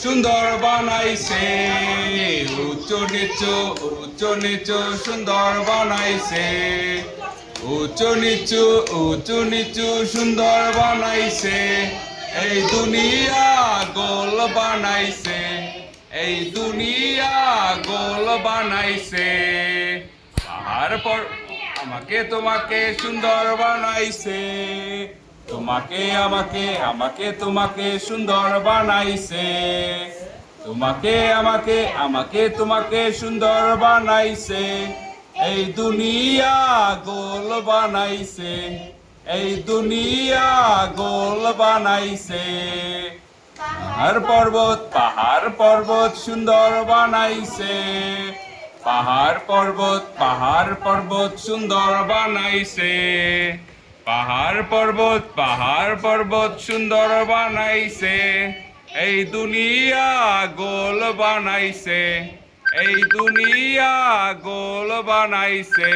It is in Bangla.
সুন্দর বানাইছে উঁচু নিচু সুন্দর বানাইছে উঁচু নিচু সুন্দর বানাইছে এই দুনিয়া গোল বানাইছে এই দুনিয়া গোল বানাইছে পাহাড় পর আমাকে তোমাকে সুন্দর বানাইছে তোমাকে তোমাকে সুন্দর বানাইছে তোমাকে সুন্দর বানাইছে এই দুনিয়া গোল বানাইছে এই দুনিয়া গোল বানাইছে পাহাড় পর্বত সুন্দর বানাইছে পাহাড় পর্বত সুন্দর বানাইছে পাহাড় পর্বত সুন্দর বানাইছে এই দুনিয়া গোল বানাইছে এই দুনিয়া গোল বানাইছে